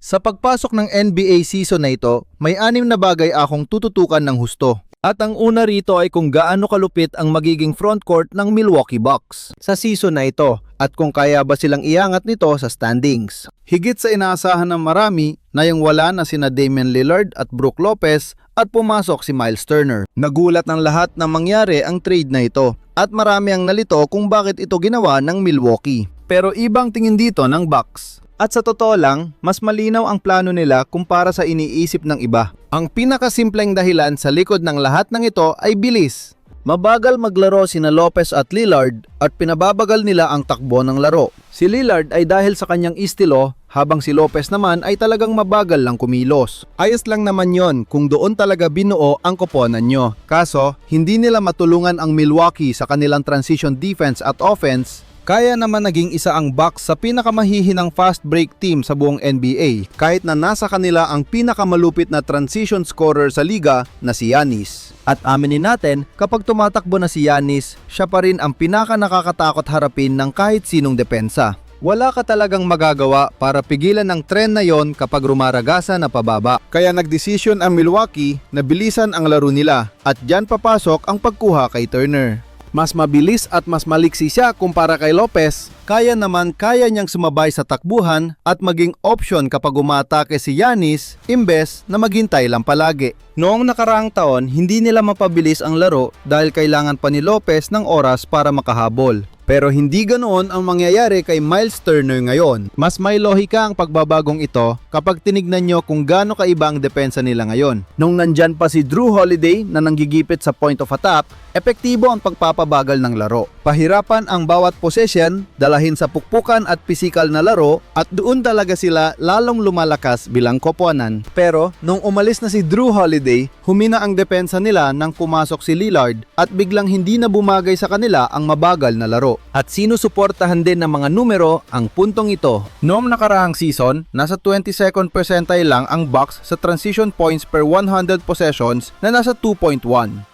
Sa pagpasok ng NBA season na ito, may 6 na bagay akong tututukan ng husto. At ang una rito ay kung gaano kalupit ang magiging frontcourt ng Milwaukee Bucks sa season na ito at kung kaya ba silang iangat nito sa standings. Higit sa inaasahan ng marami na yung wala na sina Damian Lillard at Brook Lopez at pumasok si Miles Turner. Nagulat ng lahat na mangyari ang trade na ito at marami ang nalito kung bakit ito ginawa ng Milwaukee. Pero ibang tingin dito ng Bucks. At sa totoo lang, mas malinaw ang plano nila kumpara sa iniisip ng iba. Ang pinakasimpleng dahilan sa likod ng lahat ng ito ay bilis. Mabagal maglaro sina Lopez at Lillard at pinababagal nila ang takbo ng laro. Si Lillard ay dahil sa kanyang estilo, habang si Lopez naman ay talagang mabagal lang kumilos. Ayos lang naman yon kung doon talaga binuo ang koponan nyo. Kaso, hindi nila matulungan ang Milwaukee sa kanilang transition defense at offense. Kaya naman naging isa ang Bucks sa pinakamahihinang fast break team sa buong NBA kahit na nasa kanila ang pinakamalupit na transition scorer sa liga na si Giannis. At aminin natin, kapag tumatakbo na si Giannis, siya pa rin ang pinaka-nakakatakot harapin ng kahit sinong depensa. Wala ka talagang magagawa para pigilan ang trend na yon kapag rumaragasa na pababa. Kaya nagdesisyon ang Milwaukee na bilisan ang laro nila at dyan papasok ang pagkuha kay Turner. Mas mabilis at mas maliksi siya kumpara kay Lopez, kaya niyang sumabay sa takbuhan at maging option kapag umatake si Giannis imbes na maghintay lang palagi. Noong nakaraang taon, hindi nila mapabilis ang laro dahil kailangan pa ni Lopez ng oras para makahabol. Pero hindi ganoon ang mangyayari kay Miles Turner ngayon. Mas may lohika ang pagbabagong ito kapag tinignan nyo kung gaano kaiba ang depensa nila ngayon. Nung nandyan pa si Jrue Holiday na nanggigipit sa point of attack, epektibo ang pagpapabagal ng laro. Pahirapan ang bawat possession, dalahin sa pukpukan at pisikal na laro at doon talaga sila lalong lumalakas bilang koponan. Pero nung umalis na si Jrue Holiday, humina ang depensa nila nang pumasok si Lillard at biglang hindi na bumagay sa kanila ang mabagal na laro. At sinusuportahan din ng mga numero ang puntong ito. Noong nakaraang season, nasa 22nd percentile lang ang Bucks sa transition points per 100 possessions na nasa 2.1.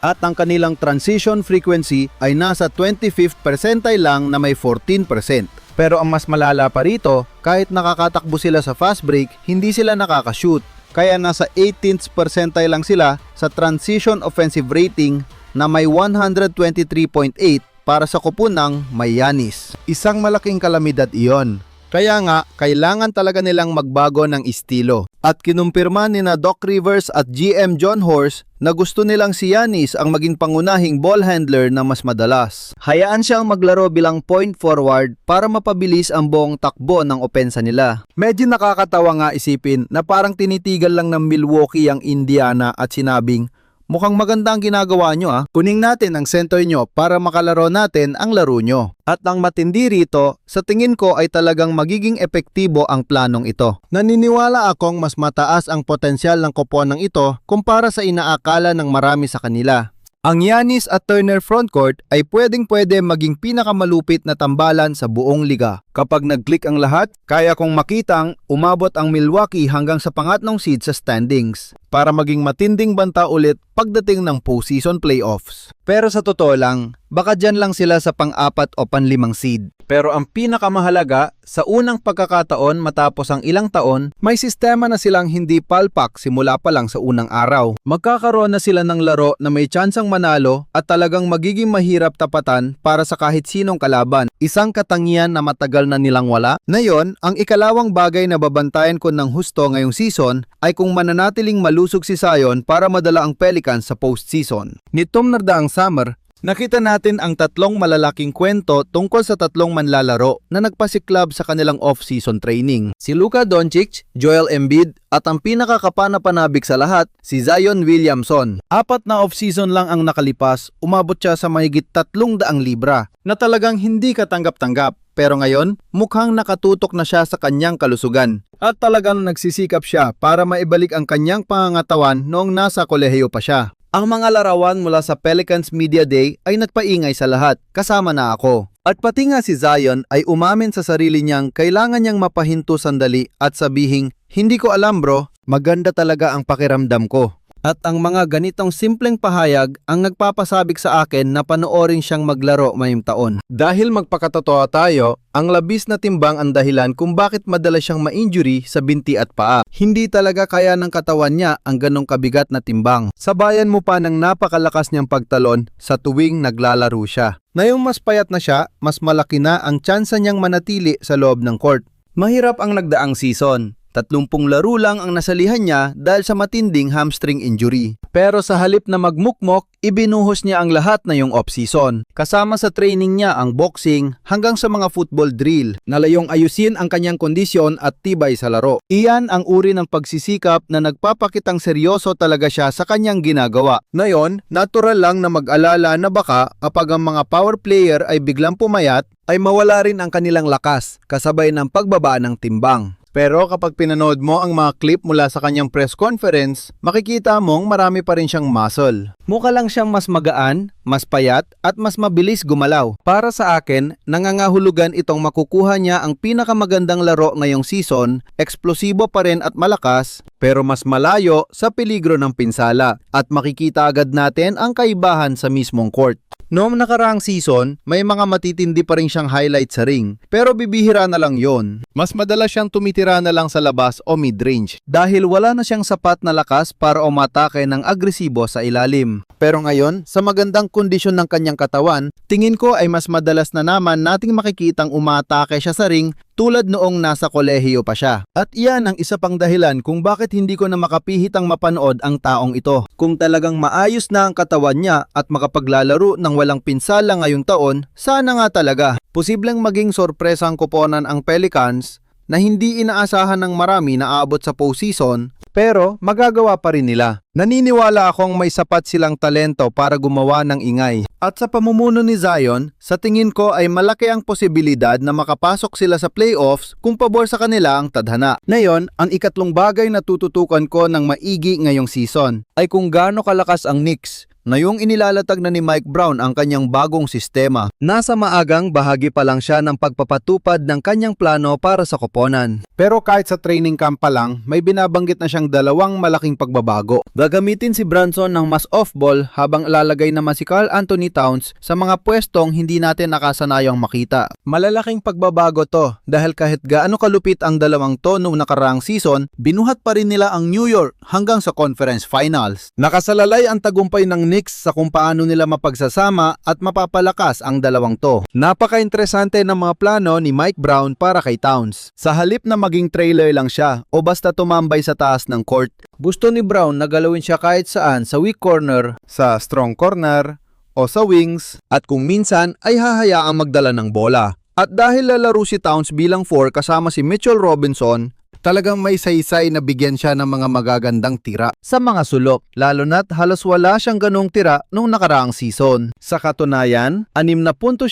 At ang kanilang transition frequency ay nasa 25th percentile lang na may 14%. Pero ang mas malala pa rito, kahit nakakatakbo sila sa fast break, hindi sila nakakashoot. Kaya nasa 18th percentile lang sila sa transition offensive rating na may 123.8 para sa koponang may Giannis. Isang malaking kalamidad iyon. Kaya nga, kailangan talaga nilang magbago ng estilo. At kinumpirma ni na Doc Rivers at GM John Horst na gusto nilang si Giannis ang maging pangunahing ball handler na mas madalas. Hayaan siyang maglaro bilang point forward para mapabilis ang buong takbo ng opensa nila. Medyo nakakatawa nga isipin na parang tinitigal lang ng Milwaukee ang Indiana at sinabing, mukhang maganda ang ginagawa nyo kunin natin ang center nyo para makalaro natin ang laro nyo. At ang matindi rito, sa tingin ko ay talagang magiging epektibo ang planong ito. Naniniwala akong mas mataas ang potensyal ng koponang ito kumpara sa inaakala ng marami sa kanila. Ang Giannis at Turner frontcourt ay pwedeng-pwede maging pinakamalupit na tambalan sa buong liga. Kapag nag-click ang lahat, kaya kong makitang umabot ang Milwaukee hanggang sa pangatlong seed sa standings para maging matinding banta ulit pagdating ng postseason playoffs. Pero sa totoo lang, baka dyan lang sila sa pang-4 o pang-5 seed. Pero ang pinakamahalaga, sa unang pagkakataon matapos ang ilang taon, may sistema na silang hindi palpak simula pa lang sa unang araw. Magkakaroon na sila ng laro na may tsansang manalo at talagang magiging mahirap tapatan para sa kahit sinong kalaban. Isang katangian na matagal na nilang wala. Ngayon, ang ikalawang bagay na babantayan ko ng husto ngayong season ay kung mananatiling malusog si Zion para madala ang Pelicans sa postseason. Nitong nardaang summer, nakita natin ang tatlong malalaking kwento tungkol sa tatlong manlalaro na nagpasiklab sa kanilang off-season training. Si Luka Doncic, Joel Embiid, at ang pinakakapanapanabik sa lahat, si Zion Williamson. 4 na off-season lang ang nakalipas, umabot siya sa mahigit 300 libra na talagang hindi katanggap-tanggap. Pero ngayon, mukhang nakatutok na siya sa kanyang kalusugan. At talagang nagsisikap siya para maibalik ang kanyang pangangatawan noong nasa kolehiyo pa siya. Ang mga larawan mula sa Pelicans Media Day ay nagpaingay sa lahat, kasama na ako. At pati nga si Zion ay umamin sa sarili niyang kailangan niyang mapahinto sandali at sabihing, hindi ko alam bro, maganda talaga ang pakiramdam ko. At ang mga ganitong simpleng pahayag ang nagpapasabik sa akin na panoorin siyang maglaro ngayong taon. Dahil magpakatotoo tayo, ang labis na timbang ang dahilan kung bakit madalas siyang ma-injury sa binti at paa. Hindi talaga kaya ng katawan niya ang ganong kabigat na timbang. Sabayan mo pa ng napakalakas niyang pagtalon sa tuwing naglalaro siya. Ngayong mas payat na siya, mas malaki na ang tsansa niyang manatili sa loob ng court. Mahirap ang nagdaang season. 30 laro lang ang nasalihan niya dahil sa matinding hamstring injury. Pero sa halip na magmukmok, ibinuhos niya ang lahat na yung off-season. Kasama sa training niya ang boxing hanggang sa mga football drill na layong ayusin ang kanyang kondisyon at tibay sa laro. Iyan ang uri ng pagsisikap na nagpapakitang seryoso talaga siya sa kanyang ginagawa. Ngayon, natural lang na mag-alala na baka kapag ang mga power player ay biglang pumayat, ay mawala rin ang kanilang lakas kasabay ng pagbaba ng timbang. Pero kapag pinanood mo ang mga clip mula sa kanyang press conference, makikita mong marami pa rin siyang muscle. Mukha lang siyang mas magaan, mas payat at mas mabilis gumalaw. Para sa akin, nangangahulugan itong makukuha niya ang pinakamagandang laro ngayong season, eksplosibo pa rin at malakas, pero mas malayo sa peligro ng pinsala. At makikita agad natin ang kaibahan sa mismong court. Noong nakaraang season, may mga matitindi pa rin siyang highlight sa ring, pero bibihira na lang yon. Mas madalas siyang tumitira na lang sa labas o mid-range dahil wala na siyang sapat na lakas para umatake ng agresibo sa ilalim. Pero ngayon, sa magandang kondisyon ng kanyang katawan, tingin ko ay mas madalas na naman nating makikitang umatake siya sa ring tulad noong nasa kolehiyo pa siya. At iyan ang isa pang dahilan kung bakit hindi ko na makapihitang mapanood ang taong ito. Kung talagang maayos na ang katawan niya at makapaglalaro ng walang pinsala ngayong taon, sana nga talaga. Posibleng maging sorpresa ang koponan ang Pelicans na hindi inaasahan ng marami na aabot sa postseason, pero magagawa pa rin nila. Naniniwala akong may sapat silang talento para gumawa ng ingay. At sa pamumuno ni Zion, sa tingin ko ay malaki ang posibilidad na makapasok sila sa playoffs kung pabor sa kanila ang tadhana. Ngayon, ang ikatlong bagay na tututukan ko ng maigi ngayong season ay kung gaano kalakas ang Knicks na yung inilalatag na ni Mike Brown ang kanyang bagong sistema. Nasa maagang bahagi pa lang siya ng pagpapatupad ng kanyang plano para sa koponan. Pero kahit sa training camp pa lang, may binabanggit na siyang dalawang malaking pagbabago. Gagamitin si Brunson ng mas off-ball habang lalagay naman si Karl Anthony Towns sa mga pwestong hindi natin nakasanayang makita. Malalaking pagbabago to dahil kahit gaano kalupit ang dalawang to noong nakaraang season, binuhat pa rin nila ang New York hanggang sa conference finals. Nakasalalay ang tagumpay ng Knicks sa kung paano nila mapagsasama at mapapalakas ang dalawang to. Napaka-interesante ng mga plano ni Mike Brown para kay Towns. Sa halip na maging trailer lang siya o basta tumambay sa taas ng court, gusto ni Brown na galawin siya kahit saan sa weak corner, sa strong corner, o sa wings, at kung minsan ay hahayaang magdala ng bola. At dahil lalaro si Towns bilang 4 kasama si Mitchell Robinson, talagang may saysay na bigyan siya ng mga magagandang tira sa mga sulok, lalo na't halos wala siyang ganong tira nung nakaraang season. Sa katunayan, 6.7%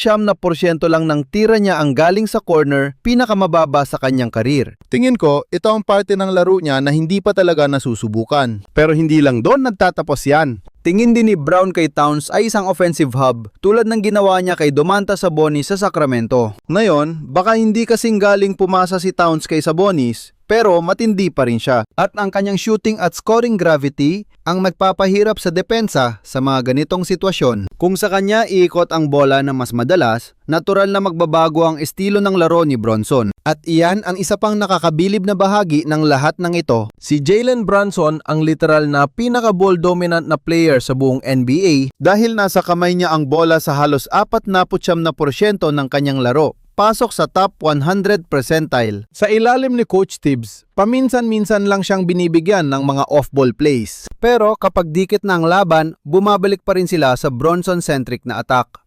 lang ng tira niya ang galing sa corner, pinakamababa sa kanyang karir. Tingin ko, ito ang parte ng laro niya na hindi pa talaga nasusubukan. Pero hindi lang doon nagtatapos yan. Tingin din ni Brown kay Towns ay isang offensive hub tulad ng ginawa niya kay Domantas Sabonis sa Sacramento. Ngayon, baka hindi kasing galing pumasa si Towns kay Sabonis, pero matindi pa rin siya. At ang kanyang shooting at scoring gravity ang nagpapahirap sa depensa sa mga ganitong sitwasyon. Kung sa kanya iikot ang bola na mas madalas, natural na magbabago ang estilo ng laro ni Bronson. At iyan ang isa pang nakakabilib na bahagi ng lahat ng ito. Si Jalen Brunson ang literal na pinaka-ball dominant na player sa buong NBA dahil nasa kamay niya ang bola sa halos 49% ng kanyang laro. Pasok sa top 100 percentile. Sa ilalim ni Coach Tibbs, paminsan-minsan lang siyang binibigyan ng mga off-ball plays. Pero kapag dikit na ang laban, bumabalik pa rin sila sa Bronson-centric na attack.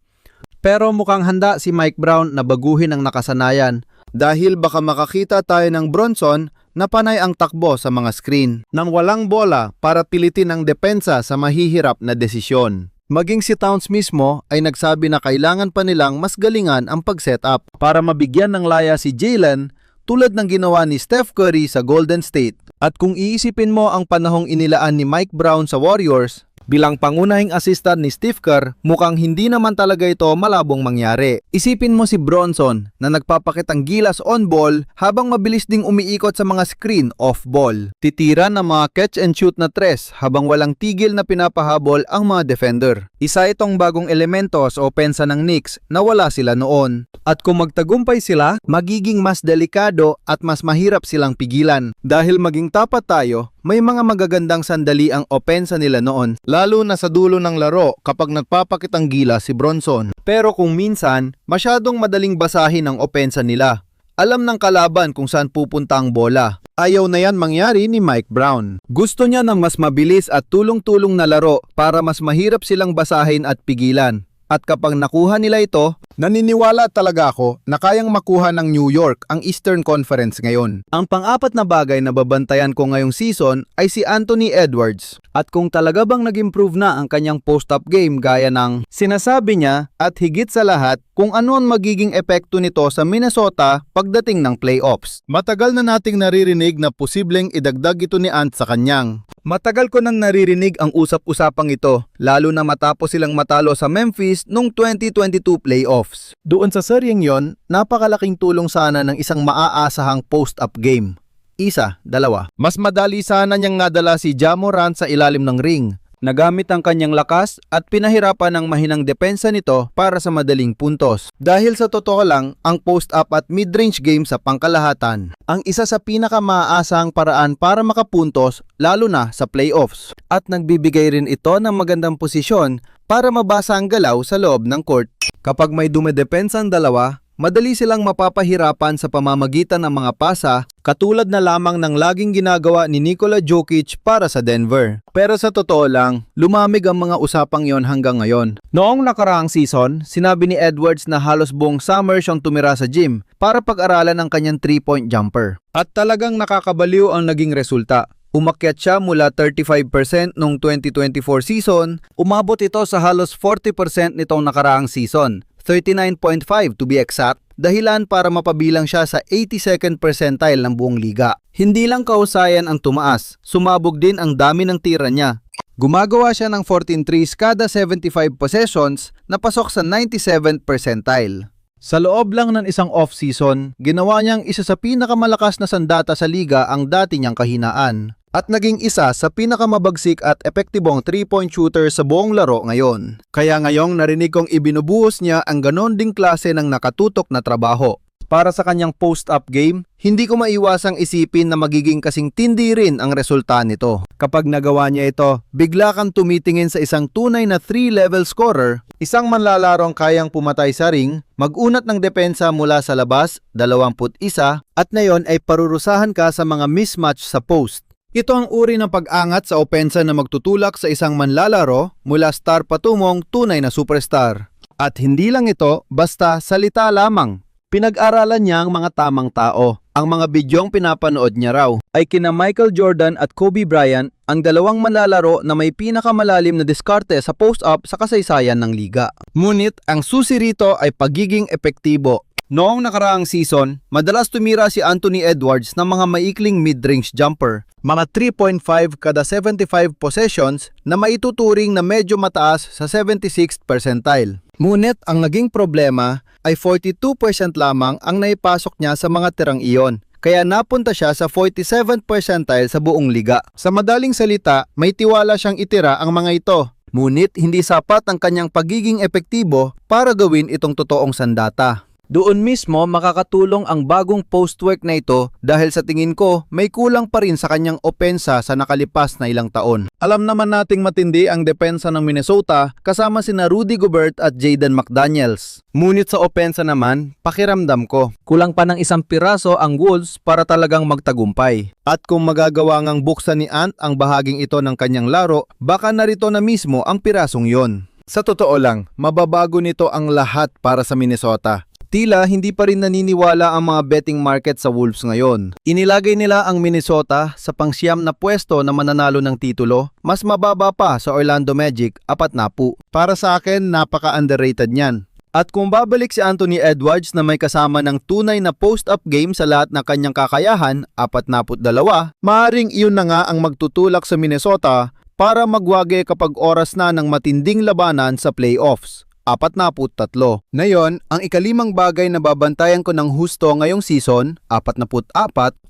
Pero mukhang handa si Mike Brown na baguhin ang nakasanayan dahil baka makakita tayo ng Bronson na panay ang takbo sa mga screen nang walang bola para pilitin ang depensa sa mahihirap na desisyon. Maging si Towns mismo ay nagsabi na kailangan pa nilang mas galingan ang pag-setup para mabigyan ng laya si Jalen tulad ng ginawa ni Steph Curry sa Golden State. At kung iisipin mo ang panahong inilaan ni Mike Brown sa Warriors, Bilang pangunahing assistant ni Steve Kerr, mukhang hindi naman talaga ito malabong mangyari. Isipin mo si Bronson na nagpapakitang gilas on ball habang mabilis ding umiikot sa mga screen off ball. Titira ng mga catch and shoot na tres habang walang tigil na pinapahabol ang mga defender. Isa itong bagong elemento sa opensa ng Knicks na wala sila noon. At kung magtagumpay sila, magiging mas delikado at mas mahirap silang pigilan. Dahil maging tapat tayo, may mga magagandang sandali ang opensa nila noon, lalo na sa dulo ng laro kapag nagpapakitang gila si Bronson. Pero kung minsan, masyadong madaling basahin ang opensa nila. Alam ng kalaban kung saan pupunta ang bola. Ayaw na yan mangyari ni Mike Brown. Gusto niya ng mas mabilis at tulong-tulong na laro para mas mahirap silang basahin at pigilan. At kapag nakuha nila ito, naniniwala talaga ako na kayang makuha ng New York ang Eastern Conference ngayon. Ang pang-apat na bagay na babantayan ko ngayong season ay si Anthony Edwards. At kung talaga bang nag-improve na ang kanyang post-up game gaya ng sinasabi niya at higit sa lahat kung ano ang magiging epekto nito sa Minnesota pagdating ng playoffs. Matagal na nating naririnig na posibleng idagdag ito ni Ant sa kanyang. Matagal ko nang naririnig ang usap-usapang ito, lalo na matapos silang matalo sa Memphis noong 2022 playoffs. Doon sa seryeng yon, napakalaking tulong sana ng isang maaasahang post-up game. Isa, dalawa. Mas madali sana niyang nadala si Ja Morant sa ilalim ng ring. Nagamit ang kanyang lakas at pinahirapan ang mahinang depensa nito para sa madaling puntos. Dahil sa totoo lang, ang post-up at mid-range game sa pangkalahatan ang isa sa pinakamaasahang paraan para makapuntos lalo na sa playoffs. At nagbibigay rin ito ng magandang posisyon para mabasa ang galaw sa loob ng court. Kapag may dumedepensang dalawa, madali silang mapapahirapan sa pamamagitan ng mga pasa katulad na lamang ng laging ginagawa ni Nikola Jokic para sa Denver. Pero sa totoo lang, lumamig ang mga usapang yon hanggang ngayon. Noong nakaraang season, sinabi ni Edwards na halos buong summer siyang tumira sa gym para pag-aralan ang kanyang 3-point jumper. At talagang nakakabaliw ang naging resulta. Umakyat siya mula 35% noong 2024 season, umabot ito sa halos 40% nitong nakaraang season. 39.5 to be exact, dahilan para mapabilang siya sa 82nd percentile ng buong liga. Hindi lang kausayan ang tumaas, sumabog din ang dami ng tira niya. Gumagawa siya ng 14 threes kada 75 possessions na pasok sa 97th percentile. Sa loob lang ng isang off-season, ginawa niyang isa sa pinakamalakas na sandata sa liga ang dati niyang kahinaan. At naging isa sa pinakamabagsik at epektibong 3-point shooter sa buong laro ngayon. Kaya ngayong narinig kong ibinubuhos niya ang ganon ding klase ng nakatutok na trabaho. Para sa kanyang post-up game, hindi ko maiwasang isipin na magiging kasing tindi rin ang resulta nito. Kapag nagawa niya ito, bigla kang tumitingin sa isang tunay na 3-level scorer, isang manlalarong kayang pumatay sa ring, mag-unat ng depensa mula sa labas, 21, at ngayon ay parurusahan ka sa mga mismatch sa post. Ito ang uri ng pag-angat sa opensa na magtutulak sa isang manlalaro mula star patungong tunay na superstar. At hindi lang ito, basta salita lamang. Pinag-aralan niya ang mga tamang tao. Ang mga bidyong pinapanood niya raw ay kina Michael Jordan at Kobe Bryant, ang dalawang manlalaro na may pinakamalalim na diskarte sa post-up sa kasaysayan ng liga. Ngunit ang susi rito ay pagiging epektibo. Noong nakaraang season, madalas tumira si Anthony Edwards ng mga maikling mid-range jumper, mga 3.5 kada 75 possessions na maituturing na medyo mataas sa 76th percentile. Ngunit ang naging problema ay 42% lamang ang naipasok niya sa mga tirang iyon. Kaya napunta siya sa 47th percentile sa buong liga. Sa madaling salita, may tiwala siyang itira ang mga ito. Ngunit hindi sapat ang kanyang pagiging epektibo para gawin itong totoong sandata. Doon mismo makakatulong ang bagong post-work na ito dahil sa tingin ko may kulang pa rin sa kanyang opensa sa nakalipas na ilang taon. Alam naman nating matindi ang depensa ng Minnesota kasama sina Rudy Gobert at Jaden McDaniels. Ngunit sa opensa naman, pakiramdam ko, kulang pa ng isang piraso ang Wolves para talagang magtagumpay. At kung magagawa ngang buksan ni Ant ang bahaging ito ng kanyang laro, baka narito na mismo ang pirasong yon. Sa totoo lang, mababago nito ang lahat para sa Minnesota. Tila hindi pa rin naniniwala ang mga betting market sa Wolves ngayon. Inilagay nila ang Minnesota sa pangsyam na pwesto na mananalo ng titulo, mas mababa pa sa Orlando Magic, 4 na po. Para sa akin, napaka-underrated niyan. At kung babalik si Anthony Edwards na may kasama ng tunay na post-up game sa lahat ng kanyang kakayahan, 42, maaring iyon na nga ang magtutulak sa Minnesota para magwagi kapag oras na ng matinding labanan sa playoffs. 43. Ngayon, ang ikalimang bagay na babantayan ko ng husto ngayong season, 44,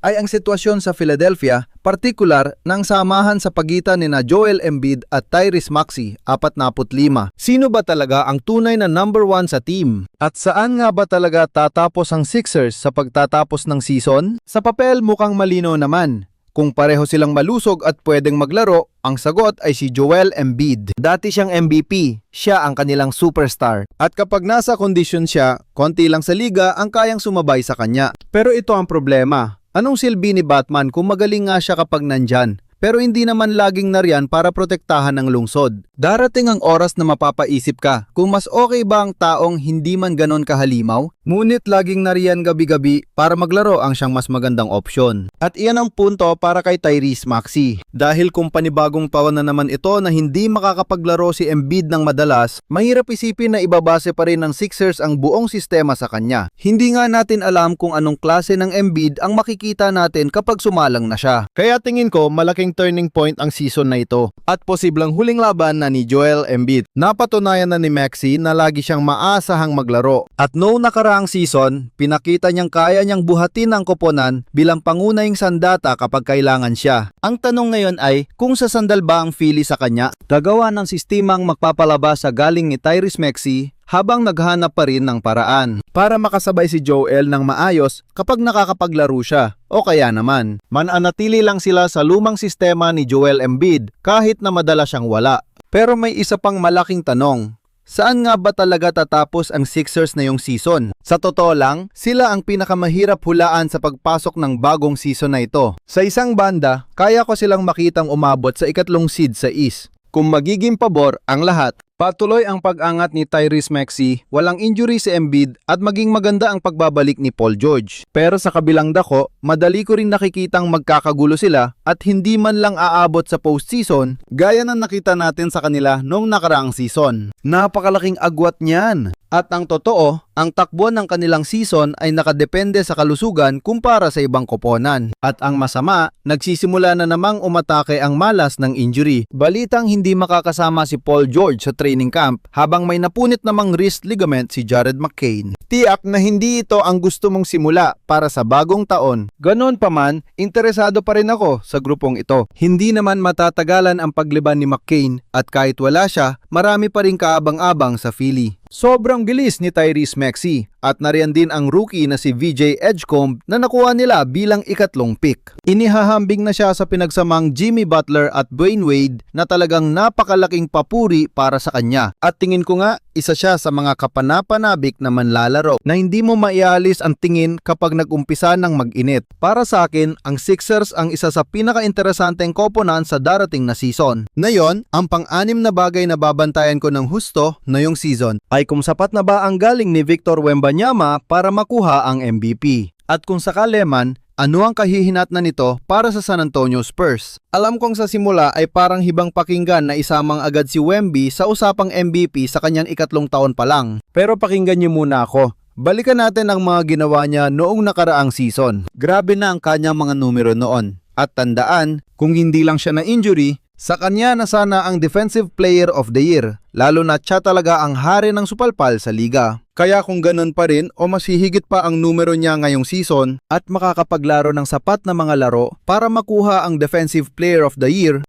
ay ang sitwasyon sa Philadelphia, partikular ng samahan sa pagitan ni Joel Embiid at Tyrese Maxey, 45. Sino ba talaga ang tunay na number 1 sa team? At saan nga ba talaga tatapos ang Sixers sa pagtatapos ng season? Sa papel mukhang malino naman. Kung pareho silang malusog at pwedeng maglaro, ang sagot ay si Joel Embiid. Dati siyang MVP, siya ang kanilang superstar. At kapag nasa kondisyon siya, konti lang sa liga ang kayang sumabay sa kanya. Pero ito ang problema. Anong silbi ni Batman kung magaling nga siya kapag nandyan? Pero hindi naman laging nariyan para protektahan ng lungsod. Darating ang oras na mapapaisip ka kung mas okay ba ang taong hindi man ganon kahalimaw, ngunit laging nariyan gabi-gabi para maglaro ang siyang mas magandang opsyon. At iyan ang punto para kay Tyrese Maxey. Dahil kung panibagong taon na naman ito na hindi makakapaglaro si Embiid ng madalas, mahirap isipin na ibabase pa rin ng Sixers ang buong sistema sa kanya. Hindi nga natin alam kung anong klase ng Embiid ang makikita natin kapag sumalang na siya. Kaya tingin ko malaking turning point ang season na ito at posibleng huling laban na ni Joel Embiid. Napatunayan na ni Maxey na lagi siyang maasahang maglaro at noong nakaraang season, pinakita niyang kaya niyang buhatin ang koponan bilang pangunahing sandata kapag kailangan siya. Ang tanong ngayon ay kung sasandal ba ang Philly sa kanya? Gagawa ng sistemang magpapalabas sa galing ni Tyrese Maxey habang naghanap pa rin ng paraan para makasabay si Joel ng maayos kapag nakakapaglaro siya. O kaya naman, mananatili lang sila sa lumang sistema ni Joel Embiid kahit na madalas siyang wala. Pero may isa pang malaking tanong. Saan nga ba talaga tatapos ang Sixers na yung season? Sa totoo lang, sila ang pinakamahirap hulaan sa pagpasok ng bagong season na ito. Sa isang banda, kaya ko silang makitang umabot sa ikatlong seed sa East. Kung magiging pabor ang lahat, patuloy ang pag-angat ni Tyrese Maxey, walang injury si Embiid at maging maganda ang pagbabalik ni Paul George. Pero sa kabilang dako, madali ko rin nakikitang magkakagulo sila at hindi man lang aabot sa postseason gaya ng nakita natin sa kanila noong nakaraang season. Napakalaking agwat niyan. At ang totoo, ang takbo ng kanilang season ay nakadepende sa kalusugan kumpara sa ibang koponan. At ang masama, nagsisimula na namang umatake ang malas ng injury. Balitang hindi makakasama si Paul George sa training camp habang may napunit namang wrist ligament si Jared McCain. Tiyak na hindi ito ang gusto mong simula para sa bagong taon. Ganon pa man, interesado pa rin ako sa grupong ito. Hindi naman matatagalan ang pagliban ni McCain at kahit wala siya, marami pa rin kaabang-abang sa Philly. Sobrang bilis ni Tyrese Maxey at nariyan din ang rookie na si VJ Edgecomb na nakuha nila bilang ikatlong pick. Inihahambing na siya sa pinagsamang Jimmy Butler at Dwayne Wade na talagang napakalaking papuri para sa kanya. At tingin ko nga, isa siya sa mga kapanapanabik na manlalaro na hindi mo maialis ang tingin kapag nag-umpisa ng mag-init. Para sa akin, ang Sixers ang isa sa pinaka-interesanteng koponan sa darating na season. Ngayon, ang pang-anim na bagay na babantayan ko ng husto na yung season ay kung sapat na ba ang galing ni Victor Wembanyama para makuha ang MVP. At kung sakali man, ano ang kahihinatnan nito para sa San Antonio Spurs? Alam kong sa simula ay parang hibang pakinggan na isamang agad si Wemby sa usapang MVP sa kanyang ikatlong taon pa lang. Pero pakinggan niyo muna ako. Balikan natin ang mga ginawa niya noong nakaraang season. Grabe na ang kanyang mga numero noon. At tandaan, kung hindi lang siya na injury, sa kanya na sana ang Defensive Player of the Year, lalo na siya talaga ang hari ng supalpal sa liga. Kaya kung ganun pa rin o mas hihigit pa ang numero niya ngayong season at makakapaglaro ng sapat na mga laro para makuha ang Defensive Player of the Year,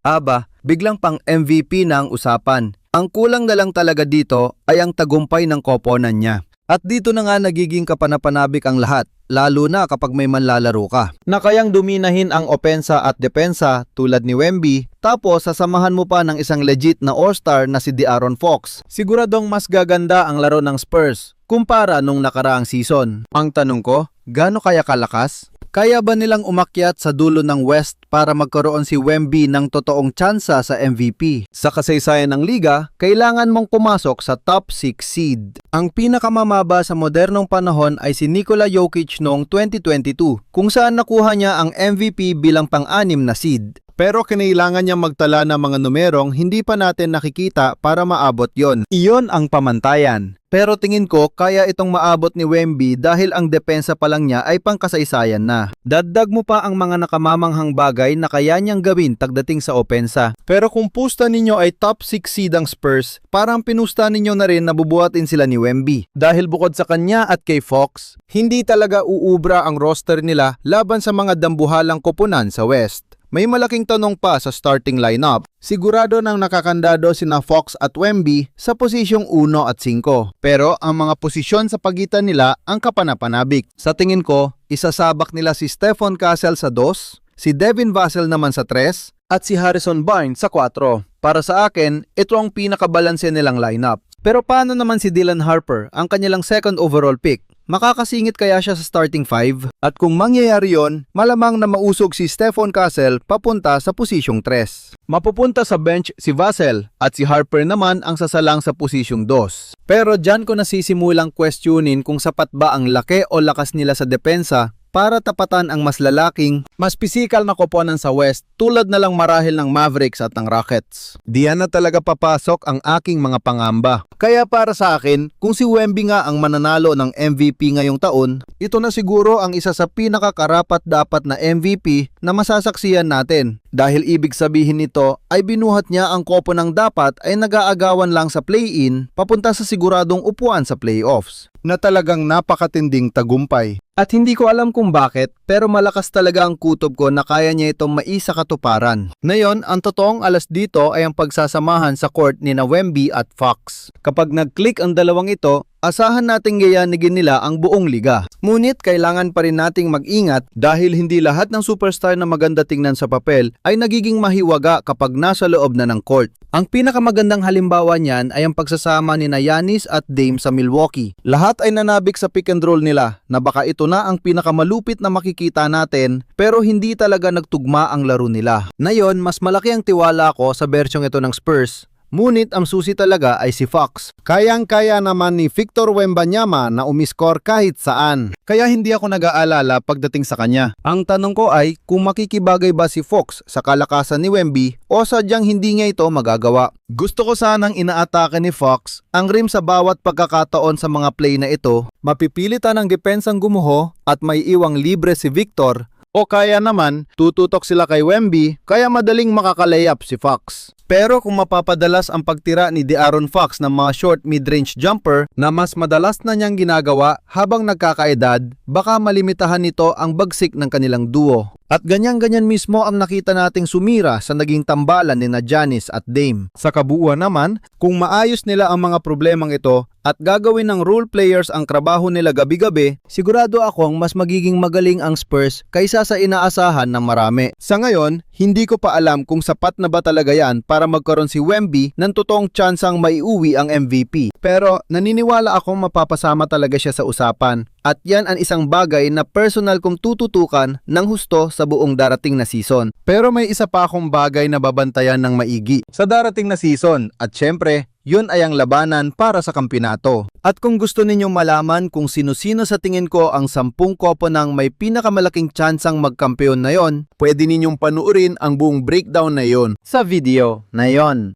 biglang pang MVP na ang usapan. Ang kulang na lang talaga dito ay ang tagumpay ng koponan niya. At dito na nga nagiging kapanapanabik ang lahat, lalo na kapag may manlalaro ka na kayang duminahin ang opensa at depensa tulad ni Wemby, tapos sasamahan mo pa ng isang legit na all-star na si De'Aaron Fox. Siguradong mas gaganda ang laro ng Spurs kumpara nung nakaraang season. Ang tanong ko, gaano kaya kalakas? Kaya ba nilang umakyat sa dulo ng West para magkaroon si Wemby ng totoong tsansa sa MVP? Sa kasaysayan ng liga, kailangan mong pumasok sa top 6 seed. Ang pinakamamaba sa modernong panahon ay si Nikola Jokic noong 2022, kung saan nakuha niya ang MVP bilang pang-anim na seed. Pero kinailangan niya magtala ng mga numerong hindi pa natin nakikita para maabot yon. Iyon ang pamantayan. Pero tingin ko kaya itong maabot ni Wemby dahil ang depensa pa lang niya ay pangkasaysayan na. Dagdag mo pa ang mga nakamamanghang bagay na kaya niyang gawin pagdating sa opensa. Pero kung pusta ninyo ay top 6 seed ang Spurs, parang pinusta ninyo na rin na bubuhatin sila ni Wemby. Dahil bukod sa kanya at kay Fox, hindi talaga uubra ang roster nila laban sa mga dambuhalang koponan sa West. May malaking tanong pa sa starting lineup. Sigurado nang nakakandado sina Fox at Wemby sa posisyong 1 at 5. Pero ang mga posisyon sa pagitan nila ang kapanapanabik. Sa tingin ko, isasabak nila si Stephon Castle sa 2, si Devin Vassell naman sa 3, at si Harrison Barnes sa 4. Para sa akin, ito ang pinakabalanse nilang lineup. Pero paano naman si Dylan Harper, ang kanilang second overall pick? Makakasingit kaya siya sa starting 5? At kung mangyayari yon, malamang na mausog si Stephon Castle papunta sa posisyong 3. Mapupunta sa bench si Vassell at si Harper naman ang sasalang sa posisyong 2. Pero dyan ko nasisimulang questionin kung sapat ba ang laki o lakas nila sa depensa para tapatan ang mas lalaking, mas pisikal na koponan sa West tulad na lang marahil ng Mavericks at ng Rockets. Diyan na talaga papasok ang aking mga pangamba. Kaya para sa akin, kung si Wemby nga ang mananalo ng MVP ngayong taon, ito na siguro ang isa sa pinakakarapat-dapat na MVP na masasaksiyan natin. Dahil ibig sabihin nito ay binuhat niya ang koponang dapat ay nag-aagawan lang sa play-in papunta sa siguradong upuan sa playoffs, na talagang napakatinding tagumpay. At hindi ko alam kung bakit, pero malakas talaga ang kutob ko na kaya niya itong maisa katuparan. Ngayon, ang totoong alas dito ay ang pagsasamahan sa court ni na Wemby at Fox. Kapag nag-click ang dalawang ito, asahan nating gayanigin nila ang buong liga. Ngunit kailangan pa rin nating mag-ingat dahil hindi lahat ng superstar na maganda tingnan sa papel ay nagiging mahiwaga kapag nasa loob na ng court. Ang pinakamagandang halimbawa niyan ay ang pagsasama ni Giannis at Dame sa Milwaukee. Lahat ay nanabik sa pick and roll nila na baka ito na ang pinakamalupit na makikita natin pero hindi talaga nagtugma ang laro nila. Ngayon, mas malaki ang tiwala ko sa bersyong ito ng Spurs. Ngunit ang susi talaga ay si Fox. Kayang-kaya naman ni Victor Wembanyama na umiskor kahit saan. Kaya hindi ako nag-aalala pagdating sa kanya. Ang tanong ko ay kung makikibagay ba si Fox sa kalakasan ni Wemby o sadyang hindi niya ito magagawa. Gusto ko sanang inaatake ni Fox ang rim sa bawat pagkakataon sa mga play na ito. Mapipilitan ang depensang gumuho at may iwang libre si Victor. O kaya naman, tututok sila kay Wemby kaya madaling makaka-layup si Fox. Pero kung mapapadalas ang pagtira ni De'Aaron Fox ng mga short mid-range jumper na mas madalas na niyang ginagawa habang nagkakaedad, baka malimitahan nito ang bagsik ng kanilang duo. At ganyan-ganyan mismo ang nakita nating sumira sa naging tambalan ni Giannis at Dame. Sa kabuuan naman, kung maayos nila ang mga problemang ito at gagawin ng role players ang trabaho nila gabi-gabi, sigurado akong mas magiging magaling ang Spurs kaysa sa inaasahan ng marami. Sa ngayon, hindi ko pa alam kung sapat na ba talaga yan para magkaroon si Wemby ng totoong tsansang maiuwi ang MVP. Pero naniniwala akong mapapasama talaga siya sa usapan. At yan ang isang bagay na personal kong tututukan ng husto sa buong darating na season. Pero may isa pa akong bagay na babantayan ng maigi sa darating na season at syempre, yun ay ang labanan para sa kampyonato. At kung gusto ninyong malaman kung sino-sino sa tingin ko ang 10 koponang may pinakamalaking tsansang magkampiyon na yon, pwede ninyong panuorin ang buong breakdown na yon sa video na yon.